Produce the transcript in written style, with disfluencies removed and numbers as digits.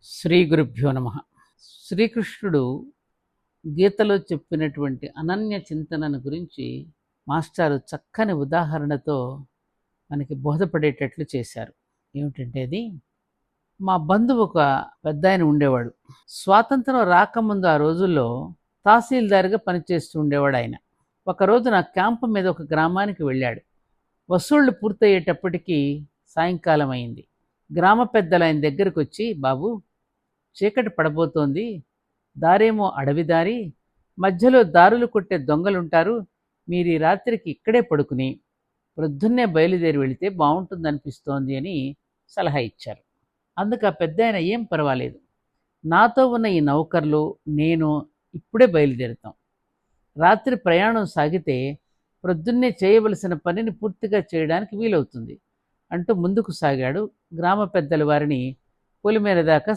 శ్రీ గురుభ్యో నమ. శ్రీకృష్ణుడు గీతలో చెప్పినటువంటి అనన్య చింతనను గురించి మాస్టారు చక్కని ఉదాహరణతో మనకి బోధపడేటట్లు చేశారు. ఏమిటంటే అది, మా బంధువు ఒక పెద్ద ఆయన ఉండేవాడు. స్వాతంత్రం రాకముందు ఆ రోజుల్లో తహసీల్దార్గా పనిచేస్తూ ఉండేవాడు ఆయన. ఒక రోజున క్యాంపు మీద ఒక గ్రామానికి వెళ్ళాడు. వసూళ్లు పూర్తయ్యేటప్పటికీ సాయంకాలం అయింది. గ్రామ పెద్దలు ఆయన దగ్గరకు వచ్చి, బాబు, చీకటి పడబోతోంది, దారేమో అడవి దారి, మధ్యలో దారులు కొట్టే దొంగలుంటారు, మీరు ఈ రాత్రికి ఇక్కడే పడుకుని ప్రొద్దున్నే బయలుదేరి వెళితే బాగుంటుందనిపిస్తోంది అని సలహా ఇచ్చారు. అందుకు ఆ పెద్ద ఆయన, ఏం పర్వాలేదు, నాతో ఉన్న ఈ నౌకర్లు నేను ఇప్పుడే బయలుదేరుతాం. రాత్రి ప్రయాణం సాగితే ప్రొద్దున్నే చేయవలసిన పనిని పూర్తిగా చేయడానికి వీలవుతుంది అంటూ ముందుకు సాగాడు. గ్రామ పెద్దల వారిని పొలిమేర దాకా